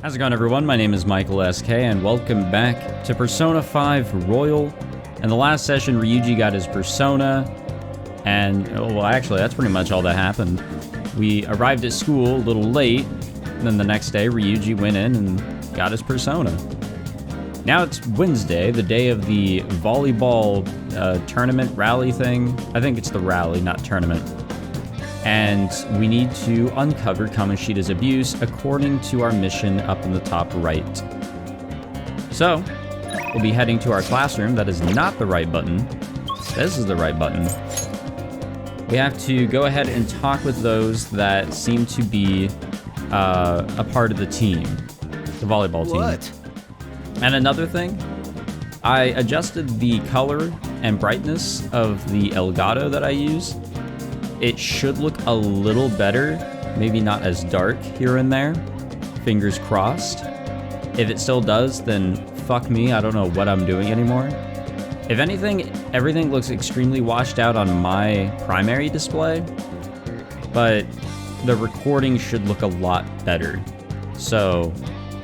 How's it going, everyone? My name is Michael SK, and welcome back to Persona 5 Royal. In the last session, Ryuji got his persona, and, well, actually, that's pretty much all that happened. We arrived at school a little late, and then the next day, Ryuji went in and got his persona. Now it's Wednesday, the day of the volleyball tournament rally thing. I think it's the rally, not tournament. And we need to uncover Kamoshida's abuse according to our mission up in the top right. So, we'll be heading to our classroom. That is not the right button. This is the right button. We have to go ahead and talk with those that seem to be a part of the team, the volleyball team. What? And another thing, I adjusted the color and brightness of the Elgato that I use. It should look a little better, maybe not as dark here and there. Fingers crossed. If it still does, then fuck me, I don't know what I'm doing anymore. If anything, everything looks extremely washed out on my primary display, but the recording should look a lot better. So,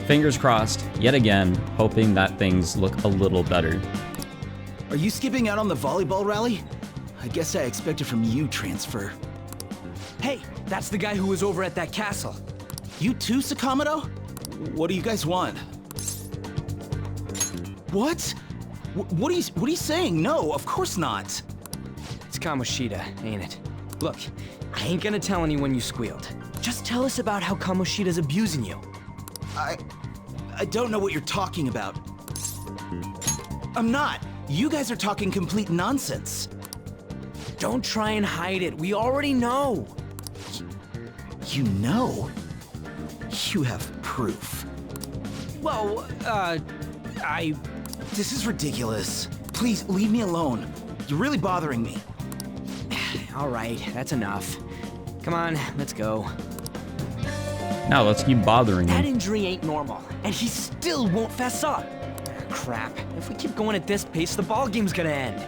fingers crossed, yet again, hoping that things look a little better. Are you skipping out on the volleyball rally? I guess I expected from you transfer. Hey, that's the guy who was over at that castle. You too, Sakamoto? What do you guys want? What? What are you saying? No, of course not. It's Kamoshida, ain't it? Look, I ain't gonna tell anyone you squealed. Just tell us about how Kamoshida's abusing you. I don't know what you're talking about. I'm not. You guys are talking complete nonsense. Don't try and hide it. We already know. You know? You have proof. Well, This is ridiculous. Please, leave me alone. You're really bothering me. All right, that's enough. Come on, let's go. Now let's keep bothering That him. injury ain't normal, and he still won't fess up. Crap. If we keep going at this pace, the ball game's gonna end.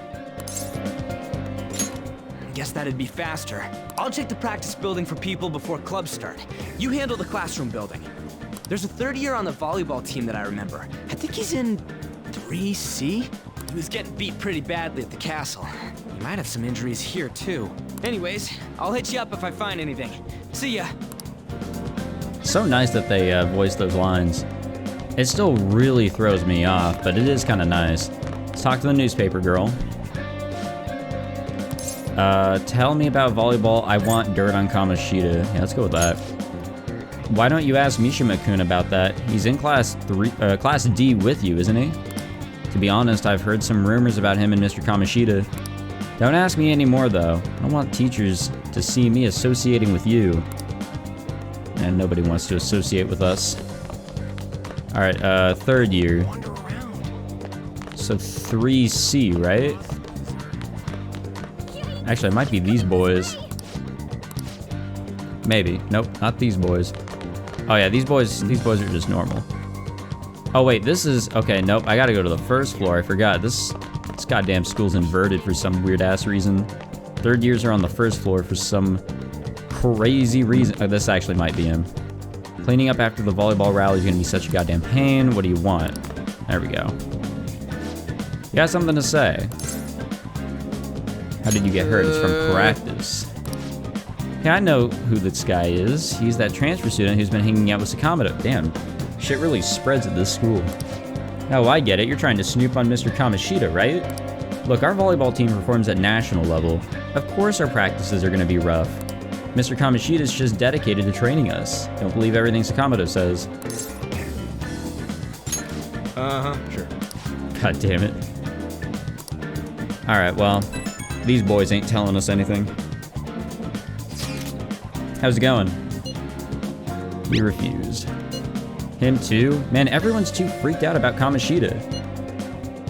Guess that'd be faster. I'll check the practice building for people before clubs start. You handle the classroom building. There's a third year on the volleyball team that I remember. I think he's in 3C? He was getting beat pretty badly at the castle. He might have some injuries here, too. Anyways, I'll hit you up if I find anything. See ya. So nice that they voiced those lines. It still really throws me off, but it is kind of nice. Let's talk to the newspaper girl. Tell me about volleyball. I want dirt on Kamoshida. Yeah, let's go with that. Why don't you ask Mishima-kun about that? He's in class D with you, isn't he? To be honest, I've heard some rumors about him and Mr. Kamoshida. Don't ask me anymore, though. I don't want teachers to see me associating with you. And nobody wants to associate with us. Alright, third year. So 3C, right? Actually, it might be these boys. Maybe. Nope, not these boys. Oh yeah, these boys are just normal. Oh wait, this is... Okay, nope, I gotta go to the first floor. I forgot. This goddamn school's inverted for some weird-ass reason. Third years are on the first floor for some crazy reason. Oh, this actually might be him. Cleaning up after the volleyball rally is gonna be such a goddamn pain. What do you want? There we go. You got something to say. How did you get hurt? It's from practice. Yeah, I know who this guy is. He's that transfer student who's been hanging out with Sakamoto. Damn, shit really spreads at this school. Oh, I get it. You're trying to snoop on Mr. Kamoshida, right? Look, our volleyball team performs at national level. Of course our practices are going to be rough. Mr. Kamoshida is just dedicated to training us. Don't believe everything Sakamoto says. Sure. God damn it. Alright, well, these boys ain't telling us anything. How's it going? He refused. Him too? Man, everyone's too freaked out about Kamoshida.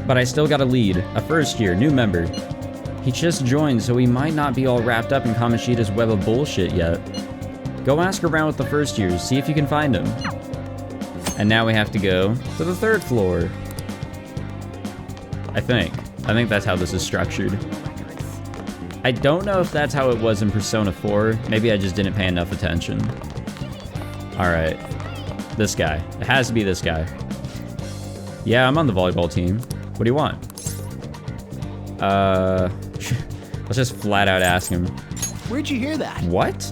But I still got a lead. A first year, new member. He just joined, so he might not be all wrapped up in Kamoshida's web of bullshit yet. Go ask around with the first years, see if you can find him. And now we have to go to the third floor. I think that's how this is structured. I don't know if that's how it was in Persona 4. Maybe I just didn't pay enough attention. Alright. This guy. It has to be this guy. Yeah, I'm on the volleyball team. What do you want? Let's just flat out ask him. Where'd you hear that? What?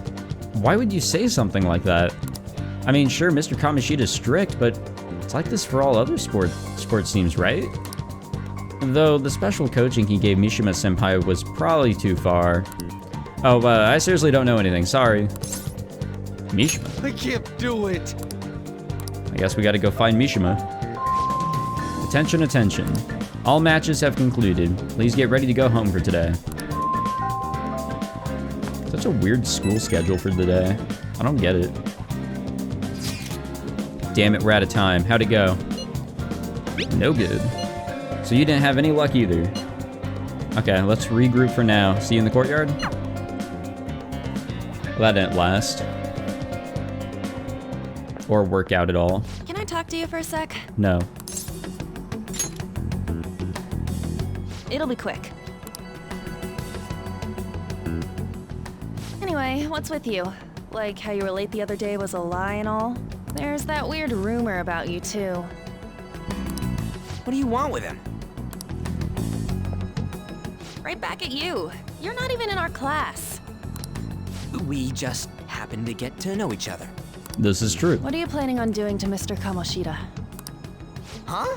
Why would you say something like that? I mean, sure, Mr. Kamoshida's strict, but it's like this for all other sports teams, right? Though the special coaching he gave Mishima Senpai was probably too far. Oh, I seriously don't know anything. Sorry. Mishima? I can't do it. I guess we gotta go find Mishima. Attention, attention. All matches have concluded. Please get ready to go home for today. Such a weird school schedule for the day. I don't get it. Damn it, we're out of time. How'd it go? No good. So you didn't have any luck either. Okay, let's regroup for now. See you in the courtyard? Well, that didn't last. Or work out at all. Can I talk to you for a sec? No. It'll be quick. Anyway, what's with you? Like how you were late the other day was a lie and all? There's that weird rumor about you too. What do you want with him? Right back at you. You're not even in our class. We just happen to get to know each other. This is true. What are you planning on doing to Mr. Kamoshida? Huh?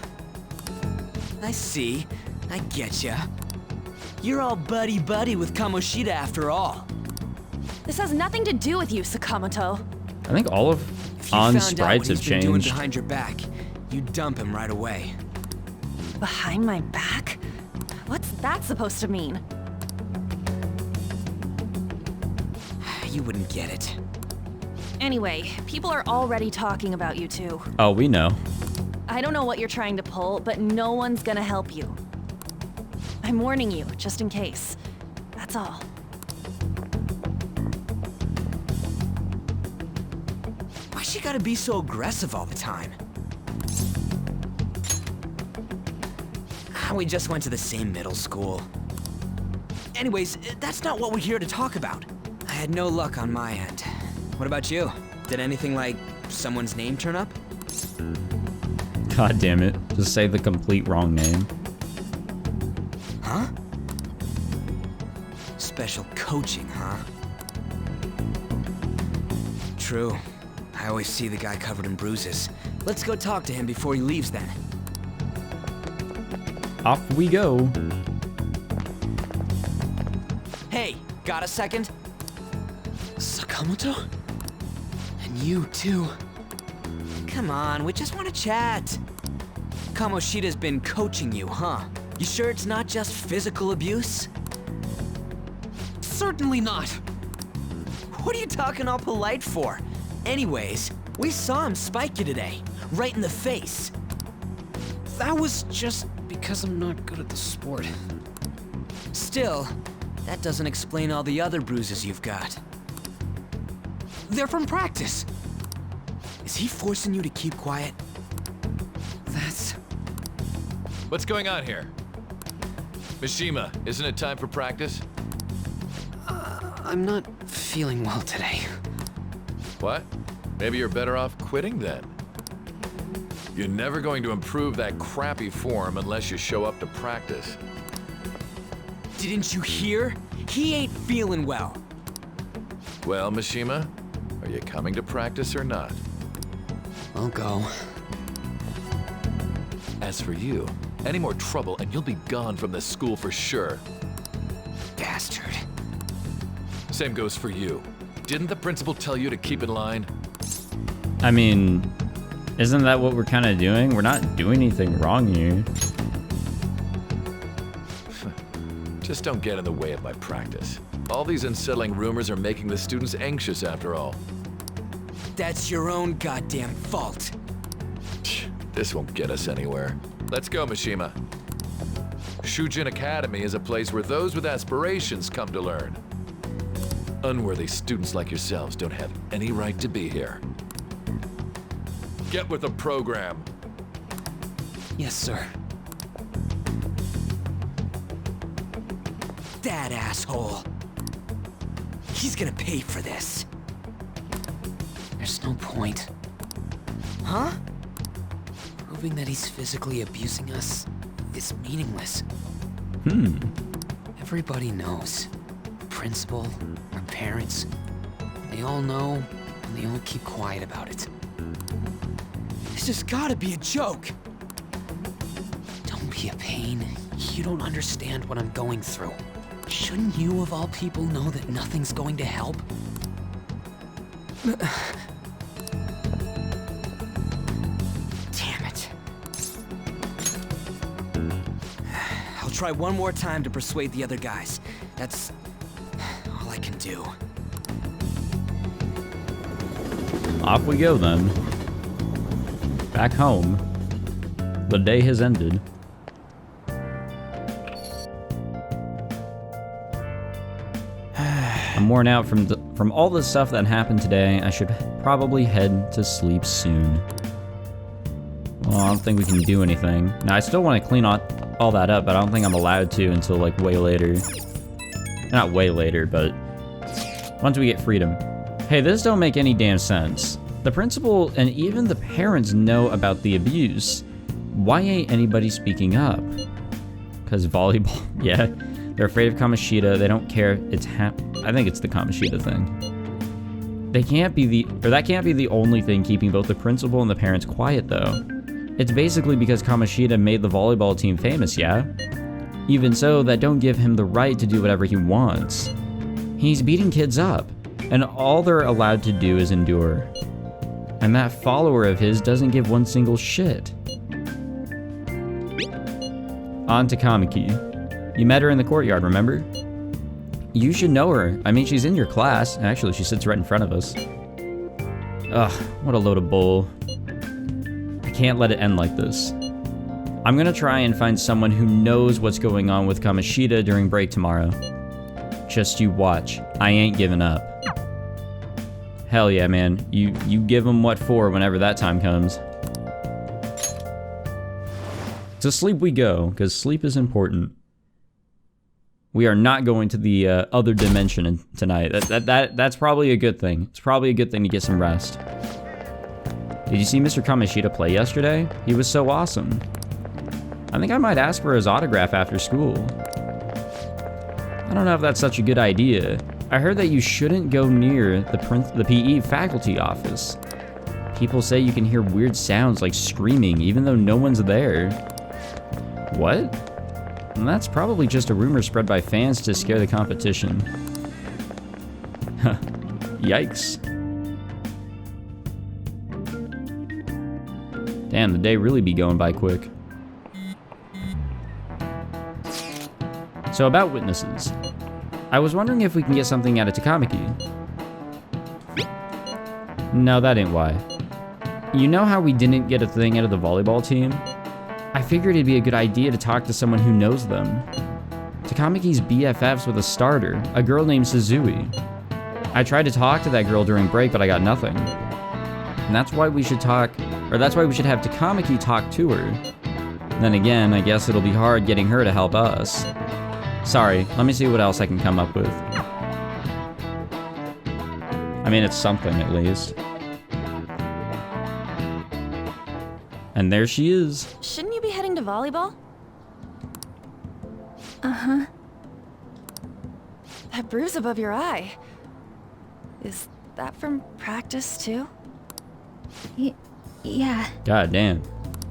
I see. I getcha. You're all buddy-buddy with Kamoshida after all. This has nothing to do with you, Sakamoto. I think all of If you On's found out sprites what have he's been doing changed. behind your back, you'd dump him right away. Behind my back? What's that supposed to mean? You wouldn't get it. Anyway, people are already talking about you two. Oh, we know. I don't know what you're trying to pull, but no one's gonna help you. I'm warning you, just in case. That's all. Why she gotta be so aggressive all the time? We just went to the same middle school. Anyways, that's not what we're here to talk about. I had no luck on my end. What about you? Did anything like someone's name turn up? God damn it. Just say the complete wrong name. Huh? Special coaching, huh? True. I always see the guy covered in bruises. Let's go talk to him before he leaves then. Off we go. Hey, got a second? Sakamoto? And you too. Come on, we just want to chat. Kamoshida's been coaching you, huh? You sure it's not just physical abuse? Certainly not. What are you talking all polite for? Anyways, we saw him spike you today, right in the face. That was just because I'm not good at the sport. Still, that doesn't explain all the other bruises you've got. They're from practice. Is he forcing you to keep quiet? That's... What's going on here? Mishima, isn't it time for practice? I'm not feeling well today. What? Maybe you're better off quitting then. You're never going to improve that crappy form unless you show up to practice. Didn't you hear? He ain't feeling well. Well, Mishima, are you coming to practice or not? I'll go. As for you, any more trouble and you'll be gone from this school for sure. Bastard. Same goes for you. Didn't the principal tell you to keep in line? I mean, isn't that what we're kind of doing? We're not doing anything wrong here. Just don't get in the way of my practice. All these unsettling rumors are making the students anxious after all. That's your own goddamn fault. This won't get us anywhere. Let's go, Mishima. Shujin Academy is a place where those with aspirations come to learn. Unworthy students like yourselves don't have any right to be here. Get with the program. Yes, sir. That asshole. He's gonna pay for this. There's no point. Huh? Proving that he's physically abusing us is meaningless. Everybody knows. Principal, our parents, they all know, and they all keep quiet about it. This has gotta be a joke. Don't be a pain. You don't understand what I'm going through. Shouldn't you, of all people, know that nothing's going to help? Damn it. I'll try one more time to persuade the other guys. That's all I can do. Off we go then. Back home. The day has ended. I'm worn out from all the stuff that happened today. I should probably head to sleep soon. Well, I don't think we can do anything. Now, I still want to clean all that up, but I don't think I'm allowed to until, like, way later. Not way later, but once we get freedom. Hey, this don't make any damn sense. The principal and even the parents know about the abuse. Why ain't anybody speaking up? Because volleyball, yeah. They're afraid of Kamoshida. They don't care. I think it's the Kamoshida thing. That can't be the only thing keeping both the principal and the parents quiet, though. It's basically because Kamoshida made the volleyball team famous, yeah? Even so, that don't give him the right to do whatever he wants. He's beating kids up, and all they're allowed to do is endure. And that follower of his doesn't give one single shit. On to Kamiki. You met her in the courtyard, remember? You should know her. I mean, she's in your class. Actually, she sits right in front of us. Ugh, what a load of bull. I can't let it end like this. I'm gonna try and find someone who knows what's going on with Kamoshida during break tomorrow. Just you watch. I ain't giving up. Hell yeah, man. You give them what for whenever that time comes. To sleep we go, because sleep is important. We are not going to the other dimension tonight. That's probably a good thing. It's probably a good thing to get some rest. Did you see Mr. Kamoshida play yesterday? He was so awesome. I think I might ask for his autograph after school. I don't know if that's such a good idea. I heard that you shouldn't go near the PE faculty office. People say you can hear weird sounds like screaming even though no one's there. What? And that's probably just a rumor spread by fans to scare the competition. Yikes. Damn, the day really be going by quick. So about witnesses. I was wondering if we can get something out of Takamaki. No, that ain't why. You know how we didn't get a thing out of the volleyball team? I figured it'd be a good idea to talk to someone who knows them. Takamiki's BFFs with a starter, a girl named Suzui. I tried to talk to that girl during break, but I got nothing. And that's why we should have Takamaki talk to her. Then again, I guess it'll be hard getting her to help us. Sorry, let me see what else I can come up with. I mean, it's something at least. And there she is. Shouldn't you be heading to volleyball? Uh-huh. That bruise above your eye. Is that from practice too? Yeah. God damn.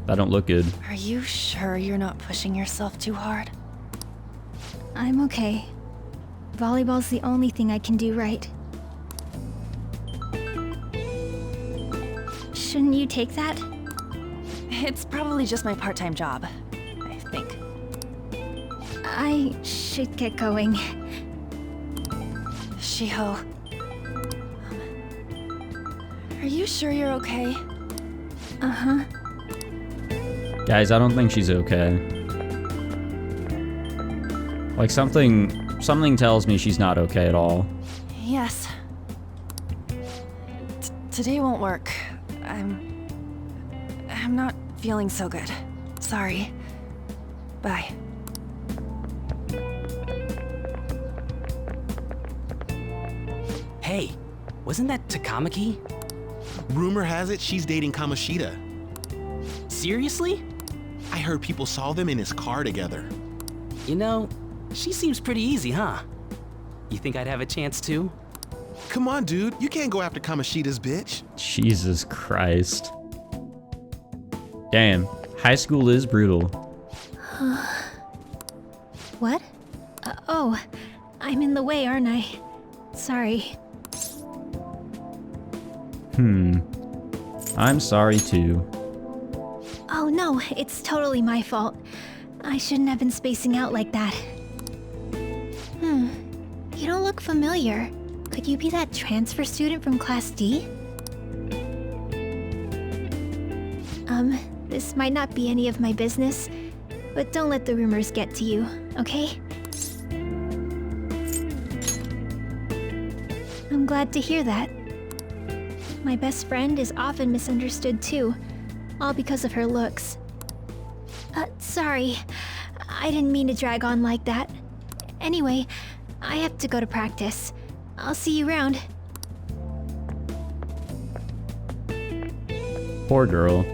That don't look good. Are you sure you're not pushing yourself too hard? I'm okay. Volleyball's the only thing I can do right. Shouldn't you take that? It's probably just my part-time job, I think. I should get going. Shiho. Are you sure you're okay? Uh-huh. Guys, I don't think she's okay. Like something tells me she's not okay at all. Yes. Today won't work. I'm not feeling so good. Sorry. Bye. Hey, wasn't that Takamaki? Rumor has it she's dating Kamoshida. Seriously? I heard people saw them in his car together. You know, she seems pretty easy, huh? You think I'd have a chance too? Come on, dude. You can't go after Kamoshida's bitch. Jesus Christ. Damn, high school is brutal. What? Oh, I'm in the way, aren't I? Sorry. I'm sorry too. Oh no, it's totally my fault. I shouldn't have been spacing out like that. You don't look familiar. Could you be that transfer student from Class D? This might not be any of my business, but don't let the rumors get to you, okay? I'm glad to hear that. My best friend is often misunderstood too, all because of her looks. Sorry. I didn't mean to drag on like that. Anyway, I have to go to practice. I'll see you around. Poor girl.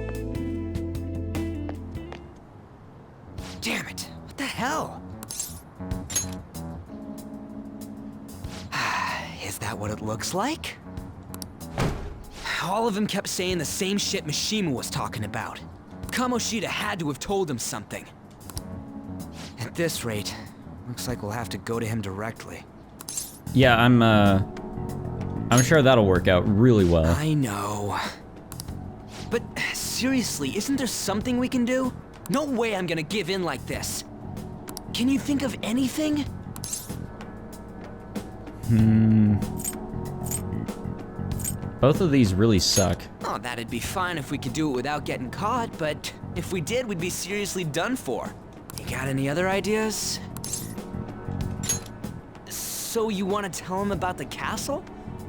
Damn it, what the hell? Is that what it looks like? All of them kept saying the same shit Mishima was talking about. Kamoshida had to have told him something. At this rate, looks like we'll have to go to him directly. Yeah, I'm sure that'll work out really well. I know. But seriously, isn't there something we can do? No way I'm gonna give in like this. Can you think of anything? Both of these really suck. Oh, that'd be fine if we could do it without getting caught, but if we did, we'd be seriously done for. You got any other ideas? So you want to tell them about the castle?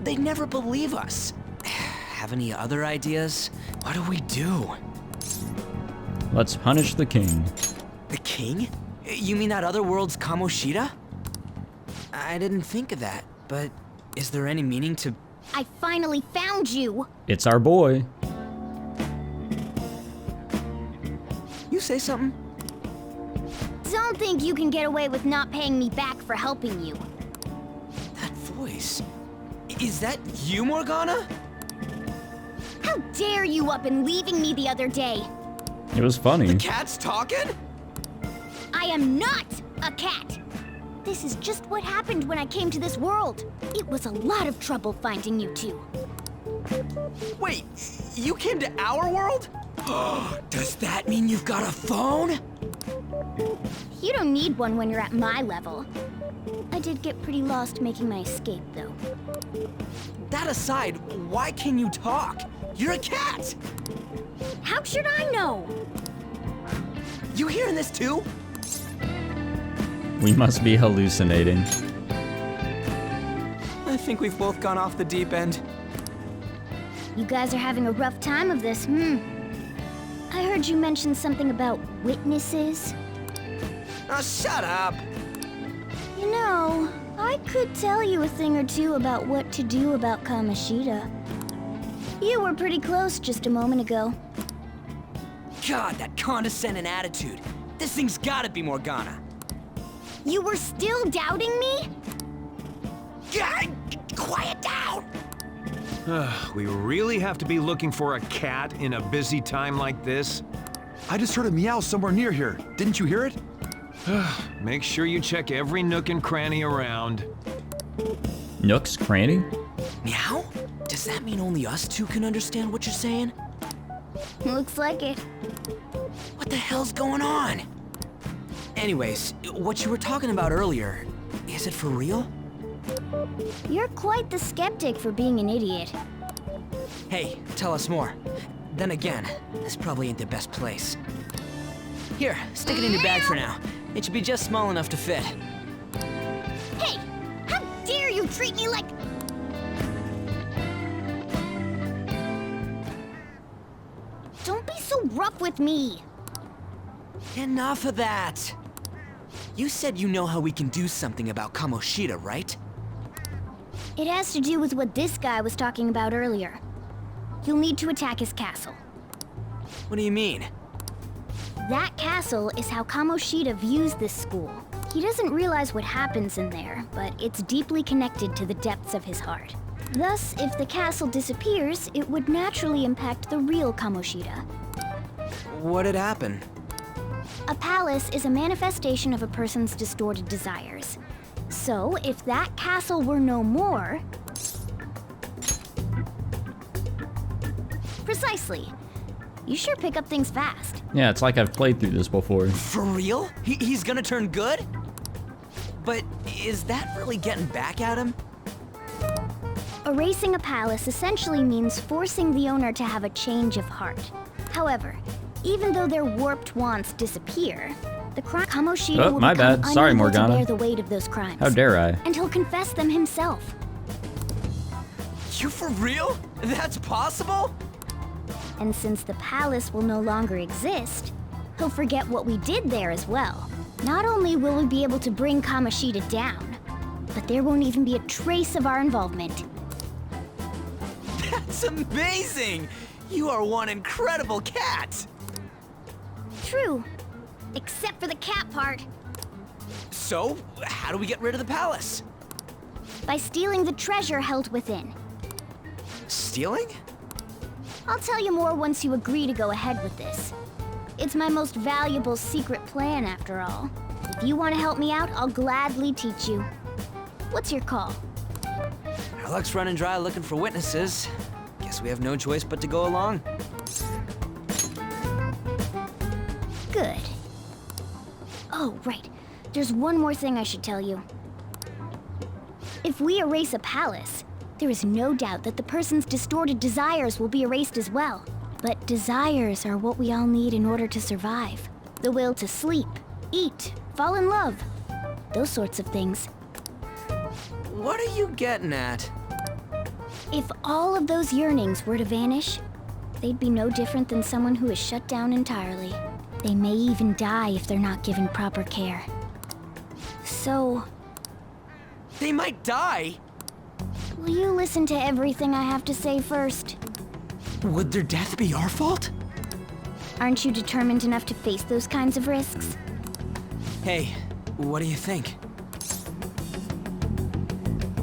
They'd never believe us. Have any other ideas? What do we do? Let's punish the king. The king? You mean that other world's Kamoshida? I didn't think of that, but is there any meaning to... I finally found you! It's our boy. You say something? Don't think you can get away with not paying me back for helping you. That voice... Is that you, Morgana? How dare you up and leaving me the other day? It was funny. The cat's talking? I am not a cat! This is just what happened when I came to this world. It was a lot of trouble finding you two. Wait, you came to our world? Does that mean you've got a phone? You don't need one when you're at my level. I did get pretty lost making my escape, though. That aside, why can you talk? You're a cat! How should I know? You hearing this too? We must be hallucinating. I think we've both gone off the deep end. You guys are having a rough time of this, I heard you mention something about witnesses. Oh, shut up! You know, I could tell you a thing or two about what to do about Kamoshida. You were pretty close just a moment ago. God, that condescending attitude. This thing's gotta be Morgana. You were still doubting me? God, quiet down! We really have to be looking for a cat in a busy time like this? I just heard a meow somewhere near here. Didn't you hear it? Make sure you check every nook and cranny around. Nook's cranny? Meow? Does that mean only us two can understand what you're saying? Looks like it. What the hell's going on? Anyways, what you were talking about earlier, is it for real? You're quite the skeptic for being an idiot. Hey, tell us more. Then again, this probably ain't the best place. Here, stick it in your bag for now. It should be just small enough to fit. Hey! How dare you treat me like... Don't be so rough with me! Enough of that! You said you know how we can do something about Kamoshida, right? It has to do with what this guy was talking about earlier. you'll need to attack his castle. What do you mean? That castle is how Kamoshida views this school. He doesn't realize what happens in there, but it's deeply connected to the depths of his heart. Thus, if the castle disappears, it would naturally impact the real Kamoshida. What'd happen? A palace is a manifestation of a person's distorted desires. So, if that castle were no more... Precisely. You sure pick up things fast. Yeah, it's like I've played through this before. For real? He's gonna turn good? But is that really getting back at him? Erasing a palace essentially means forcing the owner to have a change of heart. However, even though their warped wants disappear, the Kamoshida will my become bad. Sorry, unable Morgana. to bear the weight of those crimes. How dare I? And he'll confess them himself. You for real? That's possible? And since the palace will no longer exist, he'll forget what we did there as well. Not only will we be able to bring Kamoshida down, but there won't even be a trace of our involvement. That's amazing! You are one incredible cat! True. Except for the cat part. So, how do we get rid of the palace? By stealing the treasure held within. Stealing? I'll tell you more once you agree to go ahead with this. It's my most valuable secret plan, after all. If you want to help me out, I'll gladly teach you. What's your call? Our luck's running dry looking for witnesses. Guess we have no choice but to go along. Good. Oh, right. There's one more thing I should tell you. If we erase a palace, there is no doubt that the person's distorted desires will be erased as well. But desires are what we all need in order to survive. The will to sleep, eat, fall in love. Those sorts of things. What are you getting at? If all of those yearnings were to vanish, they'd be no different than someone who is shut down entirely. They may even die if they're not given proper care. So... They might die? will you listen to everything I have to say first? Would their death be our fault? Aren't you determined enough to face those kinds of risks? Hey, what do you think?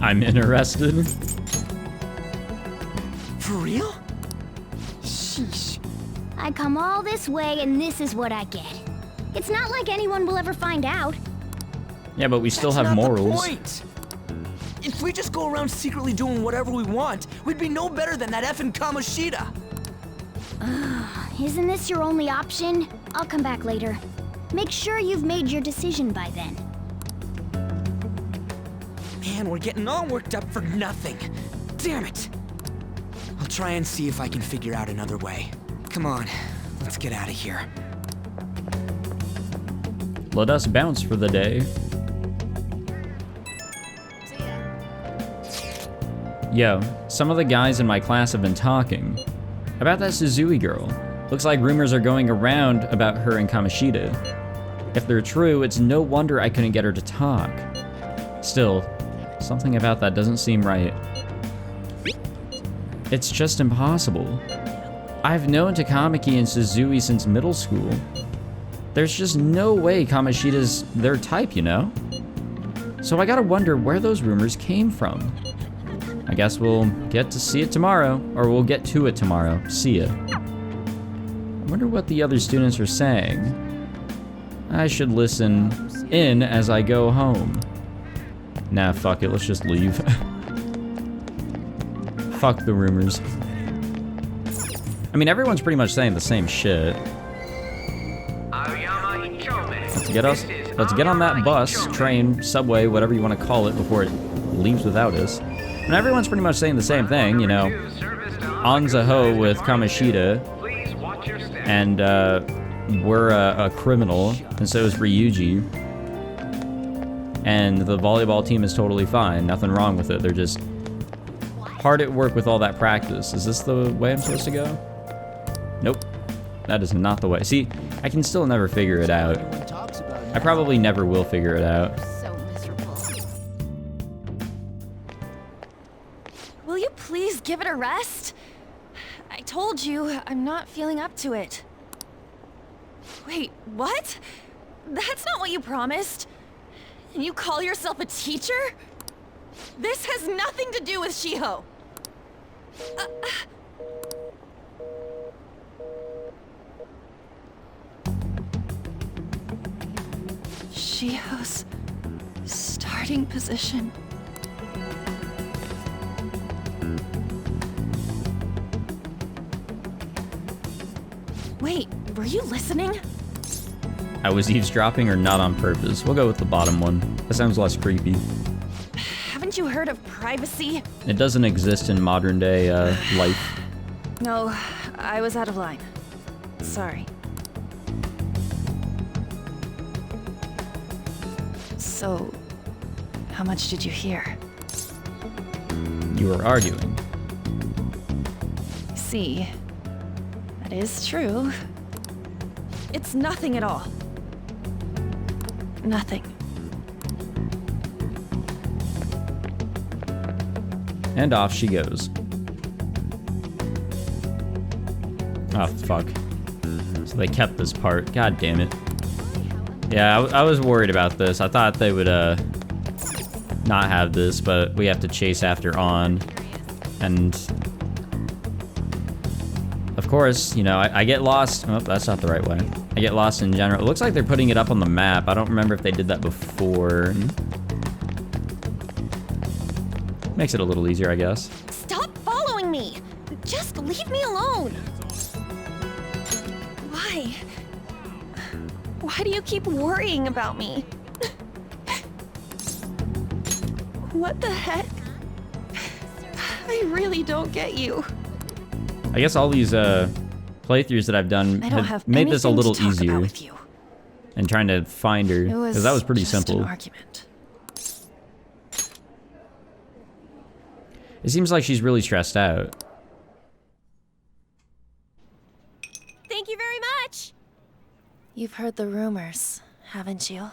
I'm interested. For real? Sheesh. I come all this way and this is what I get. It's not like anyone will ever find out. Yeah, but we still That's have not morals. The point. If we just go around secretly doing whatever we want, we'd be no better than that effing Kamoshida. Isn't this your only option? I'll come back later. Make sure you've made your decision by then. Man, we're getting all worked up for nothing. Damn it. I'll try and see if I can figure out another way. Come on, let's get out of here. Let us bounce for the day. Yo, some of the guys in my class have been talking about that Suzui girl. Looks like rumors are going around about her and Kamoshida. If they're true, it's no wonder I couldn't get her to talk. Still, something about that doesn't seem right. It's just impossible. I've known Takamaki and Suzui since middle school. There's just no way Kamoshida's their type, you know? So I gotta wonder where those rumors came from. I guess we'll get to see it tomorrow, or we'll get to it tomorrow. See ya. I wonder what the other students are saying. I should listen in as I go home. Nah, fuck it, let's just leave. Fuck the rumors. I mean, everyone's pretty much saying the same shit. Let's get on that bus, train, subway, whatever you want to call it, before it leaves without us. And everyone's pretty much saying the same thing, you know. Anzaho with Kamoshida, and we're a criminal, and so is Ryuji. And the volleyball team is totally fine, nothing wrong with it. They're just hard at work with all that practice. Is this the way I'm supposed to go? Nope, that is not the way. See, I can still never figure it out. I probably never will figure it out. So miserable. Will you please give it a rest? I told you, I'm not feeling up to it. Wait, what? That's not what you promised. And you call yourself a teacher? This has nothing to do with Shiho. Shiho's starting position. Wait, were you listening? I was eavesdropping or not on purpose. We'll go with the bottom one. That sounds less creepy. Haven't you heard of privacy? It doesn't exist in modern day life. No, I was out of line. Sorry. So, how much did you hear? You were arguing. See, that is true. It's nothing at all. Nothing. And off she goes. Oh, fuck. So they kept this part. God damn it. Yeah, I was worried about this. I thought they would, not have this, but we have to chase after On. And... of course, you know, I get lost. Oh, that's not the right way. I get lost in general. It looks like they're putting it up on the map. I don't remember if they did that before. Makes it a little easier, I guess. Stop following me! Just leave me alone! Why? Why do you keep worrying about me? What the heck? I really don't get you. I guess all these playthroughs that I've done have made this a little easier. And trying to find her, because that was pretty simple. An argument. It seems like she's really stressed out. Thank you very much! You've heard the rumors, haven't you?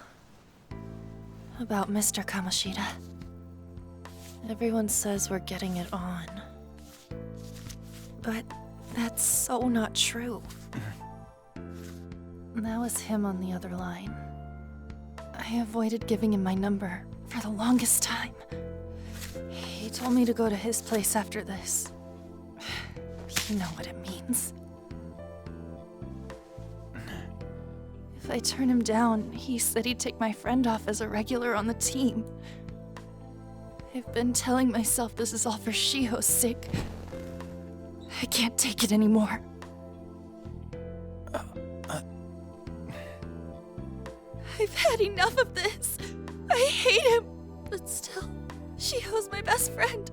About Mr. Kamoshida. Everyone says we're getting it on. But that's so not true. That was him on the other line. I avoided giving him my number for the longest time. He told me to go to his place after this. You know what it means. If I turn him down, he said he'd take my friend off as a regular on the team. I've been telling myself this is all for Shiho's sake. I can't take it anymore. I've had enough of this. I hate him. But still, Shiho's my best friend.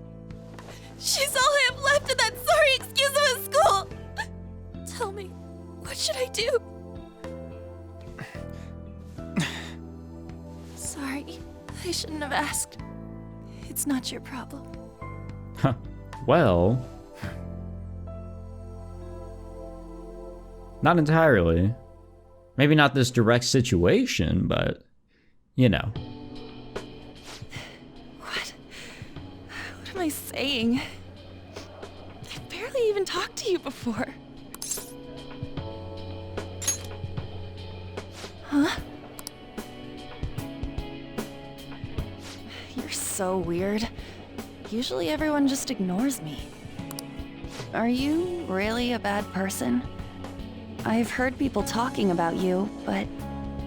She's all I have left in that sorry excuse of a school. Tell me, what should I do? Sorry, I shouldn't have asked. It's not your problem. Huh. Well... not entirely. Maybe not this direct situation, but, you know. What am I saying? I've barely even talked to you before. Huh? You're so weird. Usually everyone just ignores me. Are you really a bad person? I've heard people talking about you, but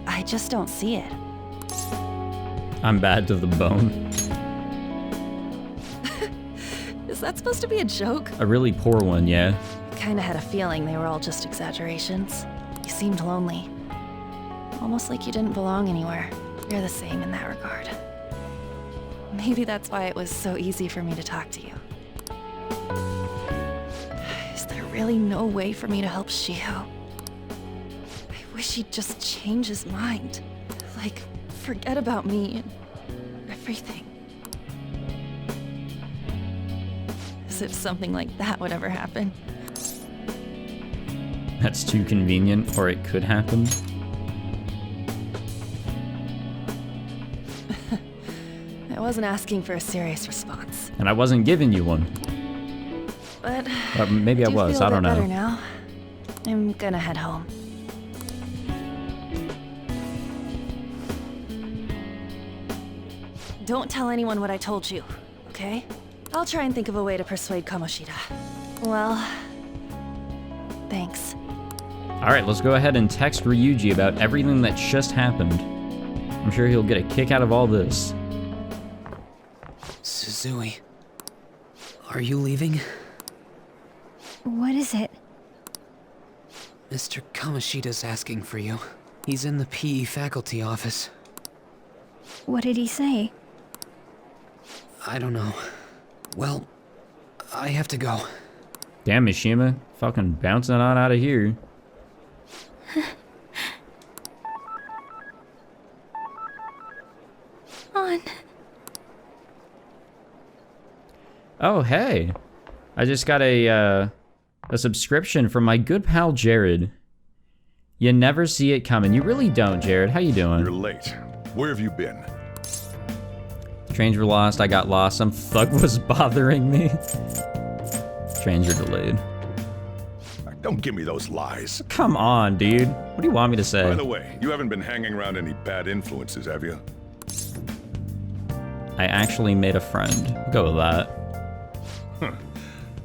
I just don't see it. I'm bad to the bone. Is that supposed to be a joke? A really poor one, yeah. Kinda had a feeling they were all just exaggerations. You seemed lonely. Almost like you didn't belong anywhere. You're the same in that regard. Maybe that's why it was so easy for me to talk to you. Is there really no way for me to help Shiho? I wish he'd just change his mind. Like, forget about me and everything. As if something like that would ever happen. That's too convenient, or it could happen. I wasn't asking for a serious response. And I wasn't giving you one. but maybe I do was. feel I a don't bit know. better now. I'm gonna head home. Don't tell anyone what I told you, okay? I'll try and think of a way to persuade Kamoshida. Well, thanks. Alright, let's go ahead and text Ryuji about everything that just happened. I'm sure he'll get a kick out of all this. Suzui, are you leaving? What is it? Mr. Kamoshida's asking for you. He's in the PE faculty office. What did he say? I don't know. Well, I have to go. Damn, Mishima. Fucking bouncing on out of here. On. Oh, hey. I just got a subscription from my good pal Jared. You never see it coming. You really don't, Jared. How you doing? You're late. Where have you been? Trains were lost. I got lost. Some thug was bothering me. Trains are delayed. Don't give me those lies. Come on, dude. What do you want me to say? By the way, you haven't been hanging around any bad influences, have you? I actually made a friend. We'll go with that. Huh.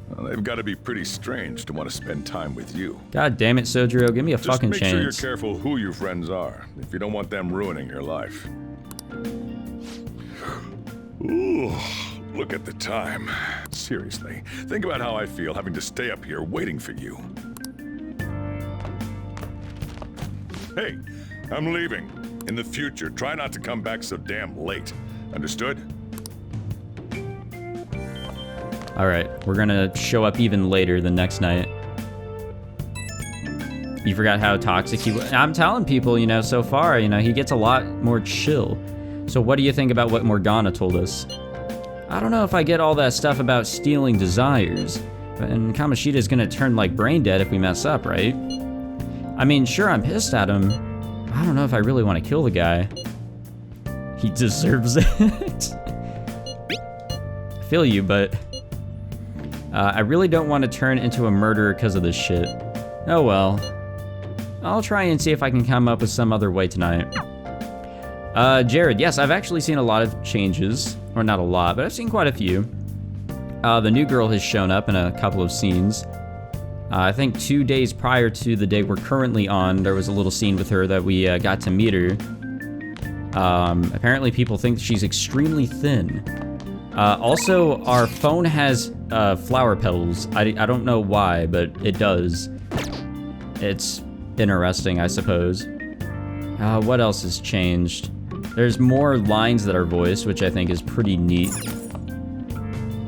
Well, they've got to be pretty strange to want to spend time with you. God damn it, Sojiro. Give me a fucking chance. Just make sure you're careful who your friends are, if you don't want them ruining your life. Ooh, look at the time. Seriously, think about how I feel having to stay up here waiting for you. Hey, I'm leaving. In the future, try not to come back so damn late. Understood? Alright, we're gonna show up even later the next night. You forgot how toxic he was. I'm telling people, you know, so far, you know, he gets a lot more chill. So what do you think about what Morgana told us? I don't know if I get all that stuff about stealing desires. And Kamoshida's gonna turn like brain dead if we mess up, right? I mean, sure, I'm pissed at him. I don't know if I really want to kill the guy. He deserves it. I feel you, but I really don't want to turn into a murderer because of this shit. Oh well. I'll try and see if I can come up with some other way tonight. Jared, yes, I've actually seen a lot of changes. Or not a lot, but I've seen quite a few. The new girl has shown up in a couple of scenes. I think 2 days prior to the day we're currently on, there was a little scene with her that we got to meet her. Apparently people think she's extremely thin. Also, our phone has flower petals. I don't know why, but it does. It's interesting, I suppose. What else has changed? There's more lines that are voiced, which I think is pretty neat.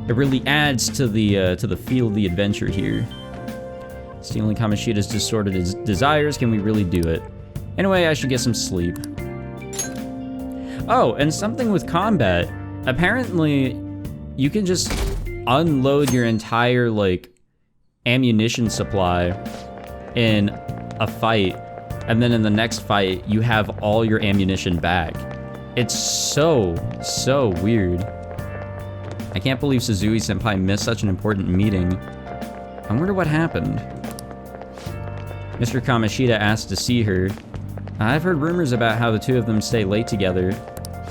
It really adds to the feel of the adventure here. Stealing Kamoshida's distorted desires, can we really do it? Anyway, I should get some sleep. Oh, and something with combat. Apparently, you can just unload your entire, like, ammunition supply in a fight, and then in the next fight, you have all your ammunition back. It's so weird. I can't believe Suzui-senpai missed such an important meeting. I wonder what happened. Mr. Kamoshida asked to see her. I've heard rumors about how the two of them stay late together.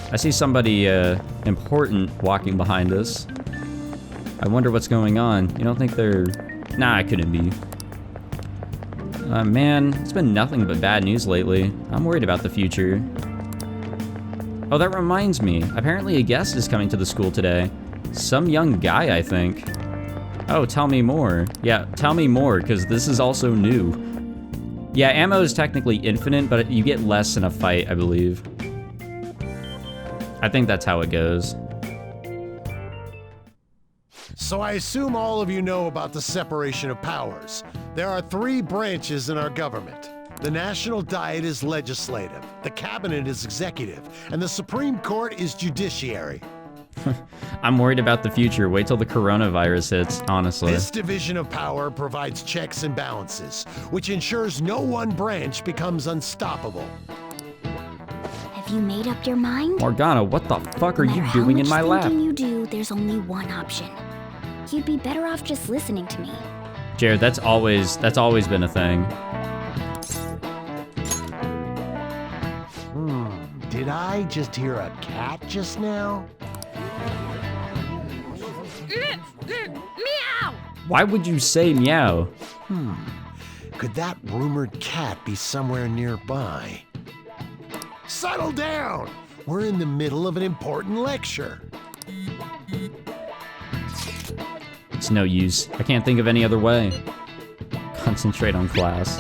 I see somebody important walking behind us. I wonder what's going on. You don't think they're... Nah, it couldn't be. Man, it's been nothing but bad news lately. I'm worried about the future. Oh, that reminds me. Apparently a guest is coming to the school today. Some young guy, I think. Oh, tell me more. Yeah, tell me more, because this is also new. Yeah, ammo is technically infinite, but you get less in a fight, I believe. I think that's how it goes. So I assume all of you know about the separation of powers. There are 3 branches in our government. The National Diet is legislative, the Cabinet is executive, and the Supreme Court is judiciary. I'm worried about the future. Wait till the coronavirus hits, honestly. This division of power provides checks and balances, which ensures no one branch becomes unstoppable. Have you made up your mind? Morgana, what the fuck are you doing in my lap? No matter how much thinking you do, there's only one option. You'd be better off just listening to me. Jared, that's always been a thing. Did I just hear a cat just now? Meow! Why would you say meow? Could that rumored cat be somewhere nearby? Settle down! We're in the middle of an important lecture. It's no use. I can't think of any other way. Concentrate on class.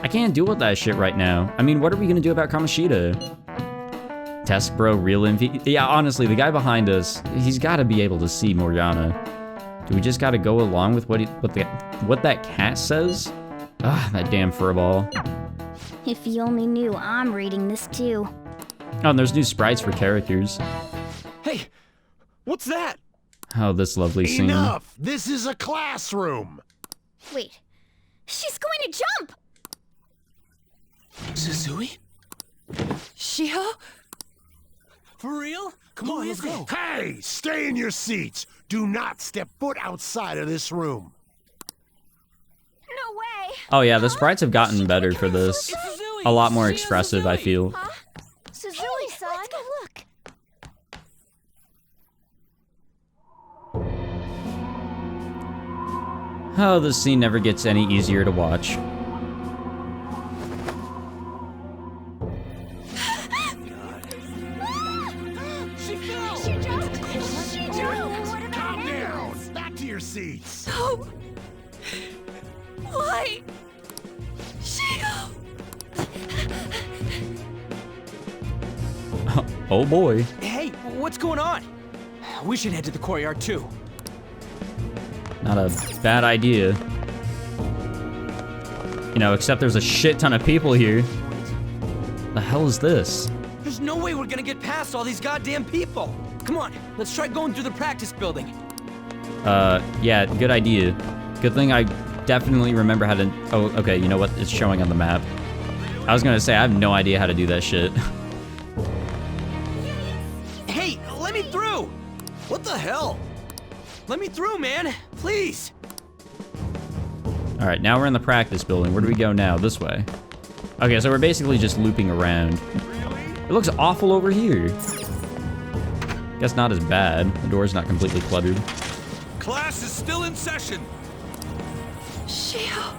I can't deal with that shit right now. I mean, what are we gonna do about Kamoshida? Test bro, real envy. Yeah, honestly, the guy behind us, he's gotta be able to see Morgana. Do we just gotta go along with what that cat says? Ah, that damn furball. If you only knew I'm reading this too. Oh, and there's new sprites for characters. Hey, what's that? Oh, this lovely scene. Enough! This is a classroom! Wait, she's going to jump! Suzui? Shiho? For real? Come on, let's go. Hey! Stay in your seats! Do not step foot outside of this room. No way! Oh yeah, the sprites have gotten better for this. A lot more expressive, I feel. Suzui-san! Let's go look! Oh, this scene never gets any easier to watch. Calm down! Back to your seats! No! Why? Shiho! Oh boy. Hey, what's going on? We should head to the courtyard too. Not a bad idea. You know, except there's a shit ton of people here. The hell is this? There's no way we're gonna get past all these goddamn people. Come on, let's try going through the practice building. Yeah, good idea. Good thing I definitely remember how to... Oh, okay, you know what? It's showing on the map. I was gonna say, I have no idea how to do that shit. Hey, let me through! What the hell? Let me through, man! Please! Alright, now we're in the practice building. Where do we go now? This way. Okay, so we're basically just looping around. It looks awful over here. Guess not as bad. The door's not completely cluttered. Class is still in session. Shiho!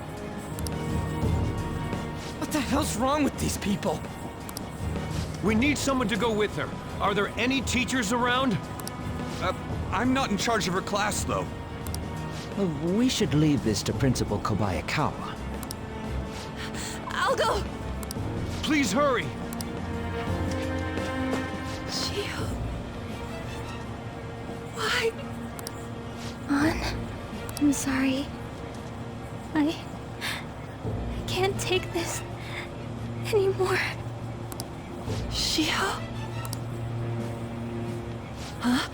What the hell's wrong with these people? We need someone to go with her. Are there any teachers around? I'm not in charge of her class, though. Well, we should leave this to Principal Kobayakawa. I'll go! Please hurry. Shiho. Why? An, I'm sorry. I can't take this anymore. Shiho? Huh?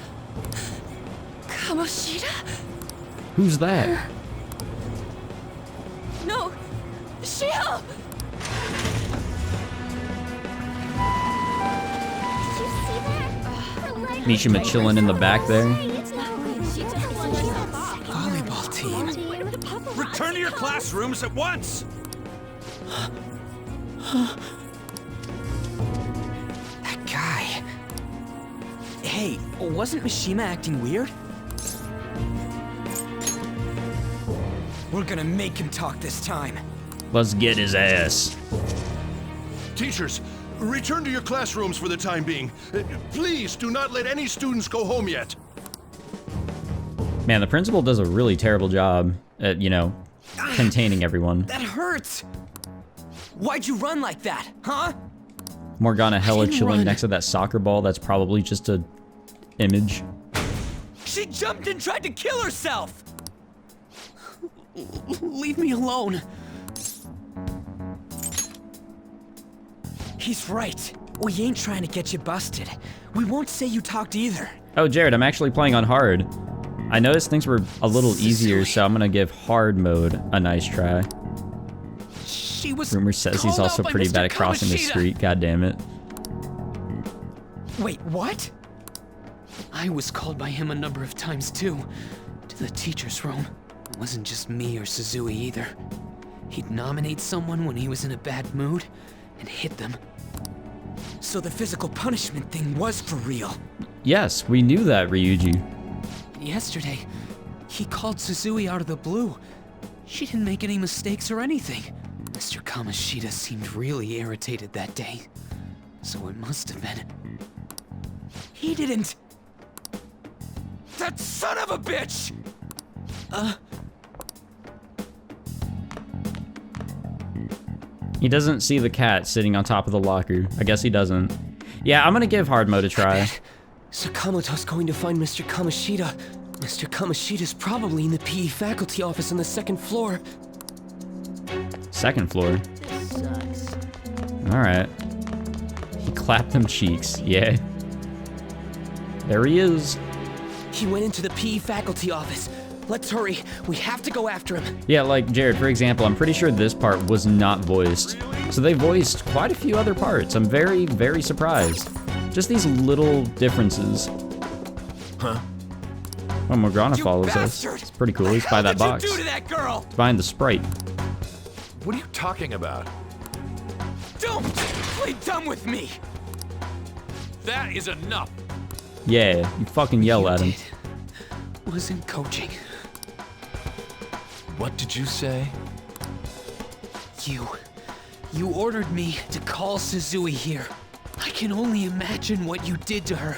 Kamoshida? Who's that? No! Shiho! Did you see that? Mishima chilling in the back there. Volleyball team. Return to your classrooms at once. That guy. Hey, wasn't Mishima acting weird? We're gonna make him talk this time. Let's get his ass. Teachers, return to your classrooms for the time being. Please do not let any students go home yet. Man, the principal does a really terrible job at, you know, containing everyone. That hurts! Why'd you run like that, huh? Morgana hella didn't chilling run. next to that soccer ball. That's probably just a image. She jumped and tried to kill herself! Leave me alone. He's right. We ain't trying to get you busted. We won't say you talked either. Oh, Jared, I'm actually playing on hard. I noticed things were a little easier, so I'm gonna give hard mode a nice try. She was Rumor says he's called also out by pretty Mr. bad at crossing the Kamoshida. street. God damn it. Wait, what? I was called by him a number of times too. to the teacher's room. It wasn't just me or Suzui either. He'd nominate someone when he was in a bad mood and hit them. So the physical punishment thing was for real. Yes, we knew that, Ryuji. Yesterday, he called Suzui out of the blue. She didn't make any mistakes or anything. Mr. Kamoshida seemed really irritated that day. So it must have been. He didn't. That son of a bitch! He doesn't see the cat sitting on top of the locker. I guess he doesn't. Yeah, I'm gonna give hard mode a try. Sakamoto's going to find Mr. Kamoshida. Mr. Kamoshida's probably in the PE faculty office on the 2nd floor. 2nd floor? This sucks. Alright. He clapped them cheeks. Yeah. There he is. He went into the PE faculty office. Let's hurry. We have to go after him. Yeah, like, Jared, for example, I'm pretty sure this part was not voiced. So they voiced quite a few other parts. I'm very, very surprised. Just these little differences. Huh? Oh, Morgana follows us. It's pretty cool. He's by that box. What did you do to that girl? It's behind the Sprite. What are you talking about? Don't play dumb with me. That is enough. Yeah, you fucking yell at him. Wasn't coaching. What did you say? You ordered me to call Suzui here. I can only imagine what you did to her.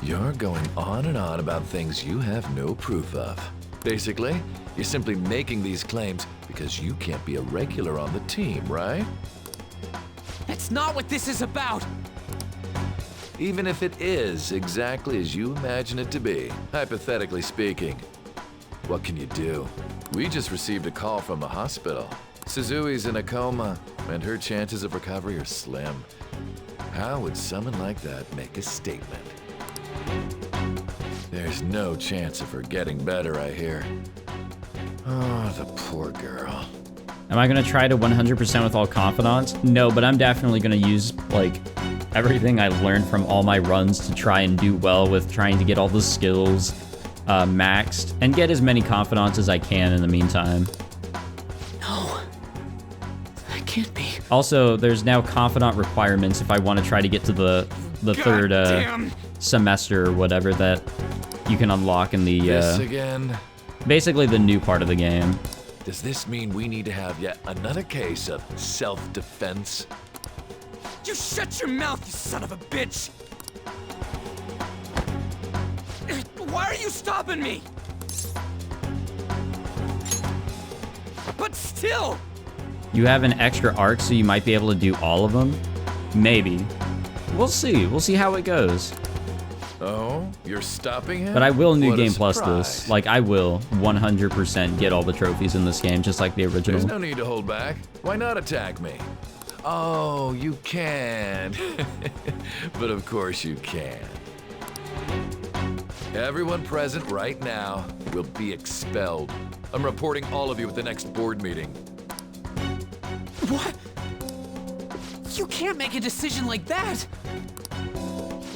You're going on and on about things you have no proof of. Basically, you're simply making these claims because you can't be a regular on the team, right? That's not what this is about. Even if it is exactly as you imagine it to be, hypothetically speaking, what can you do? We just received a call from the hospital. Suzui's in a coma, and her chances of recovery are slim. How would someone like that make a statement? There's no chance of her getting better, I hear. Oh, the poor girl. Am I gonna try to 100% with all confidence? No, but I'm definitely gonna use, like, everything I've learned from all my runs to try and do well with trying to get all the skills maxed and get as many confidants as I can in the meantime. No, that can't be. Also, there's now confidant requirements if I want to try to get to the third semester or whatever that you can unlock in the This again? basically the new part of the game. Does this mean we need to have yet another case of self-defense? You shut your mouth, you son of a bitch! Why are you stopping me? But still! You have an extra arc, so you might be able to do all of them? Maybe. We'll see. We'll see how it goes. Oh, you're stopping him? But I will New What a Game Plus surprise. this. Like, I will 100% get all the trophies in this game, just like the original. There's no need to hold back. Why not attack me? Oh, you can. But of course you can. Everyone present right now will be expelled. I'm reporting all of you at the next board meeting. What? You can't make a decision like that!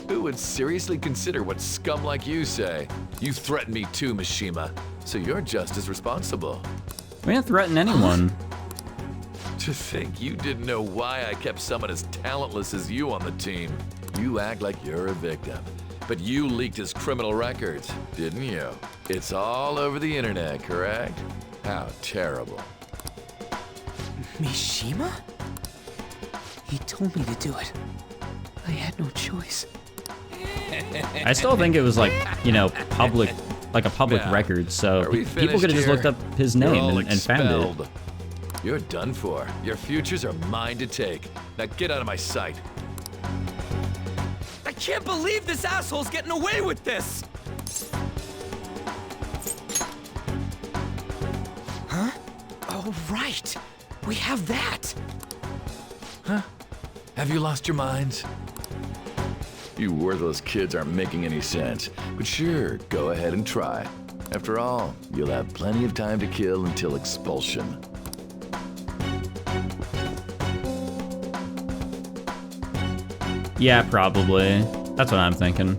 Who would seriously consider what scum like you say? You threatened me too, Mishima, so you're just as responsible. We didn't threaten anyone. To think you didn't know why I kept someone as talentless as you on the team. You act like you're a victim, but you leaked his criminal records, didn't you? It's all over the internet, correct? How terrible. Mishima? He told me to do it. I had no choice. I still think it was like, you know, public, like a public Now, record, so are we people could have just finished looked here? up his You're name all and found it. expelled. You're done for. Your futures are mine to take. Now get out of my sight. I can't believe this asshole's getting away with this! Huh? Oh, right. We have that. Huh? Have you lost your minds? You worthless kids aren't making any sense, but sure, go ahead and try. After all, you'll have plenty of time to kill until expulsion. Yeah, probably. That's what I'm thinking.